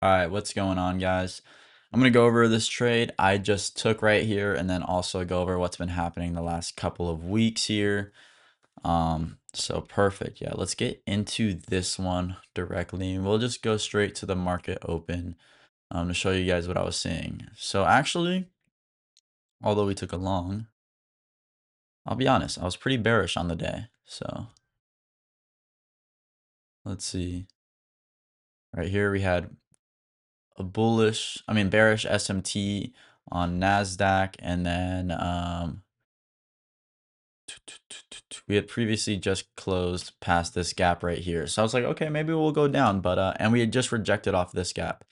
All right, what's going on, guys? I'm going to go over this trade I just took right here and then also go over what's been happening the last couple of weeks here. So perfect. Yeah, let's get into this one directly. We'll just go straight to the market open to show you guys what I was seeing. So actually, although we took a long, I'll be honest, I was pretty bearish on the day. So let's see. Right here we had a bearish SMT on Nasdaq, and then we had previously just closed past this gap right here. So I was like, okay, maybe we'll go down, but and we had just rejected off this gap.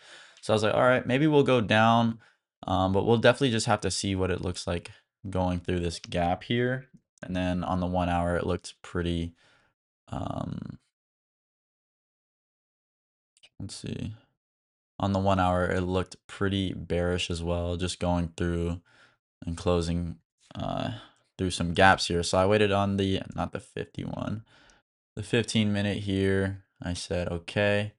So I was like, all right, maybe we'll go down, but we'll definitely just have to see what it looks like going through this gap here. And then on the 1 hour, it looked pretty, let's see. On the 1 hour, it looked pretty bearish as well, just going through and closing through some gaps here. So I waited on not the 51, the 15-minute here. I said, okay,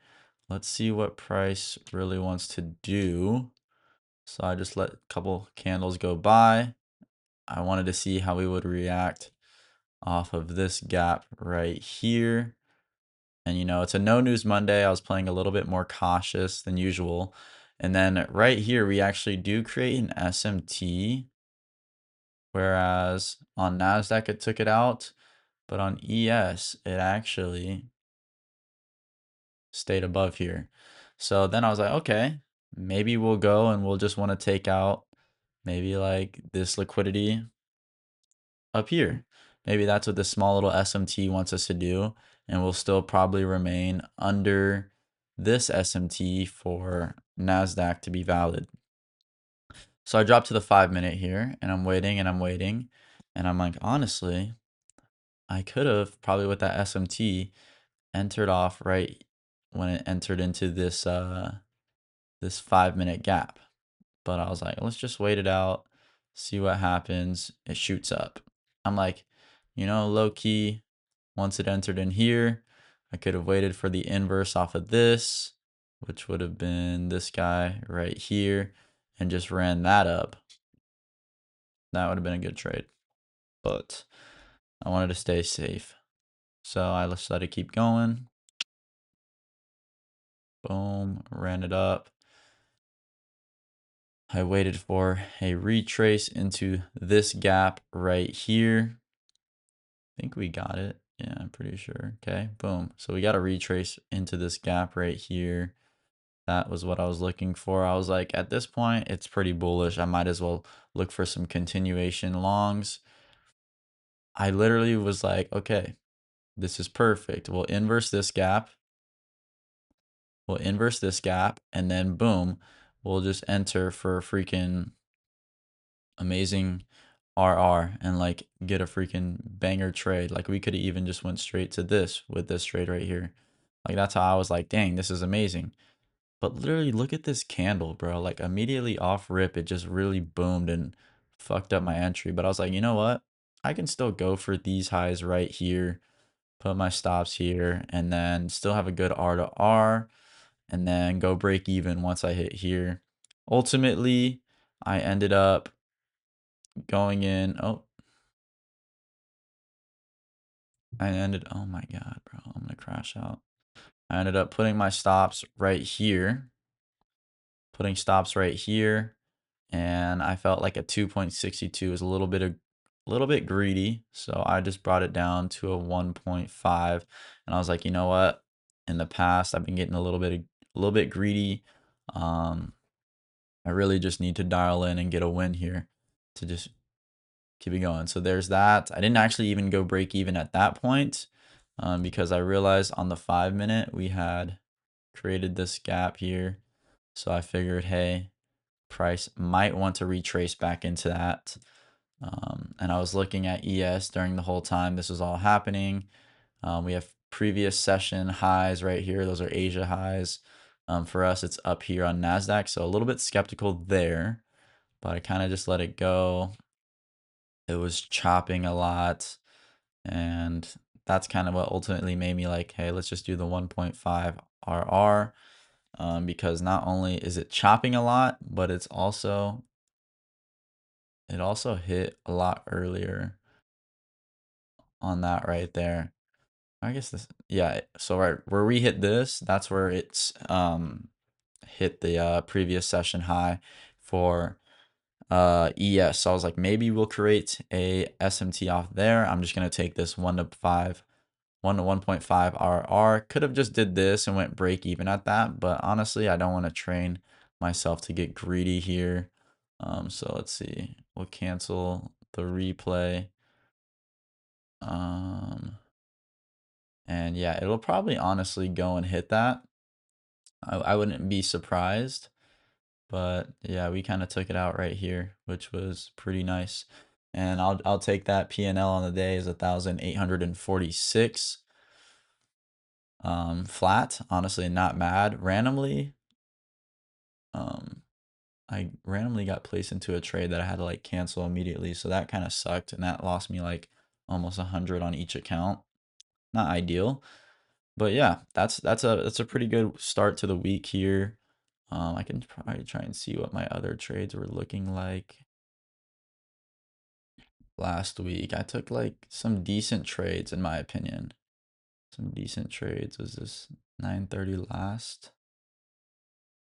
let's see what price really wants to do. So I just let a couple candles go by. I wanted to see how we would react off of this gap right here. And it's a no news Monday. I was playing a little bit more cautious than usual. And then right here, we actually do create an SMT. Whereas on Nasdaq, it took it out. But on ES, it actually stayed above here. So then I was like, okay, maybe we'll go and we'll just want to take out maybe like this liquidity up here. Maybe that's what this small little SMT wants us to do. And we'll still probably remain under this SMT for Nasdaq to be valid. So I dropped to the 5-minute here and I'm waiting and I'm waiting. And I'm like, honestly, I could have probably with that SMT entered off right when it entered into this 5-minute gap. But I was like, let's just wait it out, see what happens. It shoots up. I'm like, low key, once it entered in here, I could have waited for the inverse off of this, which would have been this guy right here, and just ran that up. That would have been a good trade. But I wanted to stay safe. So I just let it keep going. Boom, ran it up. I waited for a retrace into this gap right here. I think we got it. Yeah, I'm pretty sure. Okay, boom. So we got a retrace into this gap right here. That was what I was looking for. I was like, at this point, it's pretty bullish. I might as well look for some continuation longs. I literally was like, okay, this is perfect. We'll inverse this gap. We'll inverse this gap, and then boom, we'll just enter for a freaking amazing RR and like get a freaking banger trade. Like we could have even just went straight to this with this trade right here. Like that's how I was like, dang, this is amazing. But literally look at this candle, bro. Like immediately off rip, it just really boomed and fucked up my entry. But I was like, you know what? I can still go for these highs right here, put my stops here, and then still have a good R to R, and then go break even once I hit here. Ultimately, I ended up going in. Oh my God, bro, I'm gonna crash out. I ended up putting my stops right here, and I felt like a 2.62 is a little bit greedy, so I just brought it down to a 1.5, and I was like, you know what? In the past, I've been getting a little bit greedy. I really just need to dial in and get a win here to just keep it going. So there's that. I didn't actually even go break even at that point because I realized on the 5-minute we had created this gap here. So I figured, hey, price might want to retrace back into that. And I was looking at ES during the whole time this was all happening. We have previous session highs right here. Those are Asia highs. For us, it's up here on Nasdaq. So a little bit skeptical there, but I kind of just let it go. It was chopping a lot, and that's kind of what ultimately made me like, hey, let's just do the 1.5 RR. because not only is it chopping a lot, but it also hit a lot earlier on that right there. I guess this, yeah. So right where we hit this, that's where it's hit the previous session high for ES. So I was like, maybe we'll create a SMT off there. I'm just gonna take this 1 to 1.5 RR. Could have just did this and went break even at that, but honestly, I don't want to train myself to get greedy here. So let's see. We'll cancel the replay. And yeah, it'll probably honestly go and hit that. I wouldn't be surprised. But yeah, we kind of took it out right here, which was pretty nice. And I'll take that P&L on the day is 1,846. Flat, honestly, not mad. I randomly got placed into a trade that I had to like cancel immediately, so that kind of sucked, and that lost me like almost 100 on each account. Not ideal, but yeah, that's a pretty good start to the week here. I can probably try and see what my other trades were looking like last week. I took like some decent trades in my opinion. Some decent trades. Was this 930 last?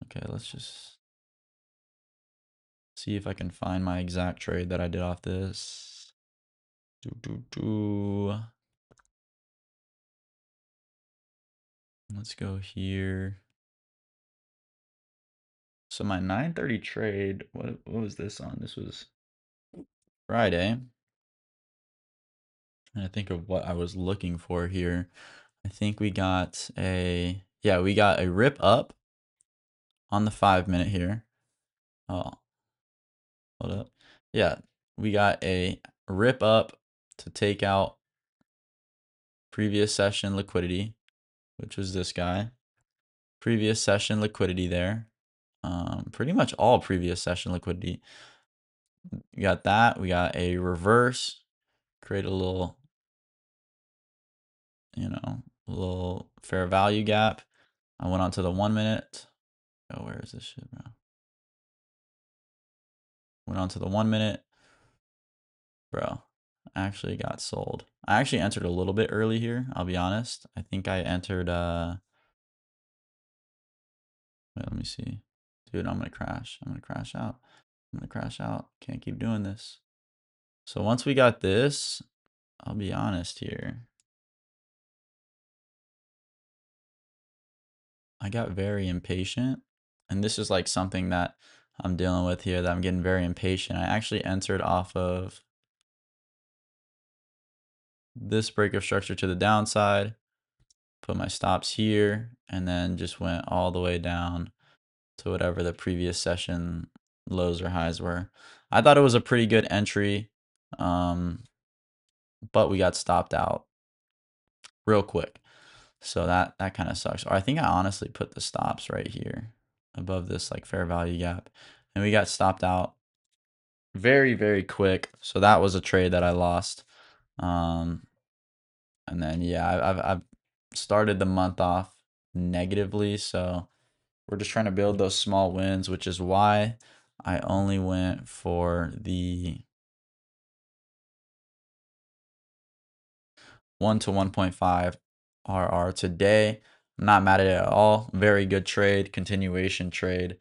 Okay, let's just see if I can find my exact trade that I did off this. Let's go here. So my 930 trade, what was this on? This was Friday. And I think of what I was looking for here. I think we got a rip up on the 5-minute here. Oh, hold up. Yeah, we got a rip up to take out previous session liquidity, which was this guy. Previous session liquidity there. Pretty much all previous session liquidity. We got that. We got a reverse. Create a little, a little fair value gap. I went on to the 1-minute. Oh, where is this shit, bro? Went on to the 1-minute. Bro, actually got sold. I actually entered a little bit early here, I'll be honest. I think I entered, wait, let me see. Dude, I'm gonna crash. I'm gonna crash out. I'm gonna crash out. Can't keep doing this. So once we got this, I'll be honest here. I got very impatient. And this is like something that I'm dealing with here, that I'm getting very impatient. I actually entered off of this break of structure to the downside, put my stops here, and then just went all the way down to whatever the previous session lows or highs were. I thought it was a pretty good entry, but we got stopped out real quick. So that kind of sucks. Or I think I honestly put the stops right here above this like fair value gap, and we got stopped out very, very quick. So that was a trade that I lost. And then yeah, I've started the month off negatively, so we're just trying to build those small wins, which is why I only went for the 1 to 1.5 RR today. I'm not mad at it at all. Very good trade, continuation trade.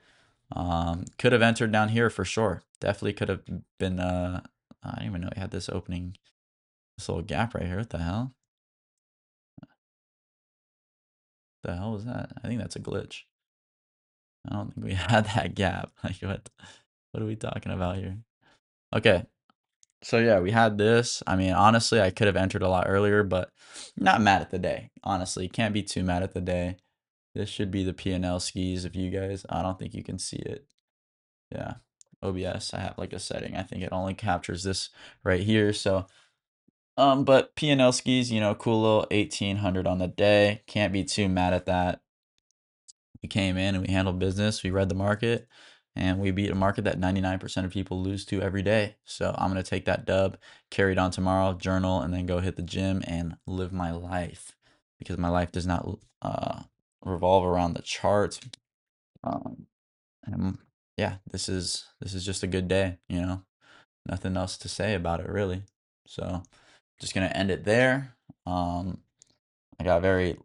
Could have entered down here for sure. Definitely could have been, I didn't even know we had this opening, this little gap right here. What the hell? The hell was that? I think that's a glitch. I don't think we had that gap. Like what are we talking about here? Okay. So yeah, we had this. I mean, honestly, I could have entered a lot earlier, but not mad at the day. Honestly, can't be too mad at the day. This should be the P&L skis if you guys, I don't think you can see it. Yeah. OBS, I have like a setting. I think it only captures this right here. So but P&L skis, cool little 1,800 on the day. Can't be too mad at that. We came in and we handled business. We read the market and we beat a market that 99% of people lose to every day. So I'm going to take that dub, carry it on tomorrow, journal, and then go hit the gym and live my life, because my life does not revolve around the charts. Um, and yeah, this is just a good day, you know. Nothing else to say about it really. So just gonna end it there. I got very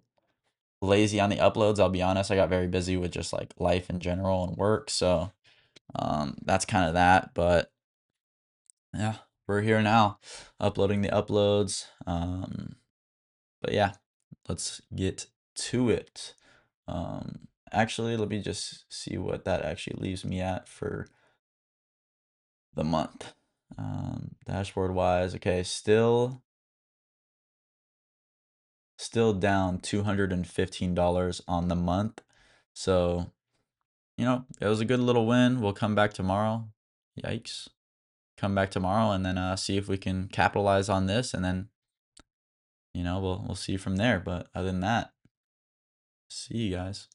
lazy on the uploads, I'll be honest. I got very busy with just like life in general and work. So that's kind of that. But yeah, we're here now, uploading the uploads. But yeah, let's get to it. Actually, let me just see what that actually leaves me at for the month. Dashboard wise, okay, still down $215 on the month. So, you know, it was a good little win. We'll come back tomorrow. Yikes. Come back tomorrow and then see if we can capitalize on this, and then, you know, we'll see from there. But other than that, see you guys.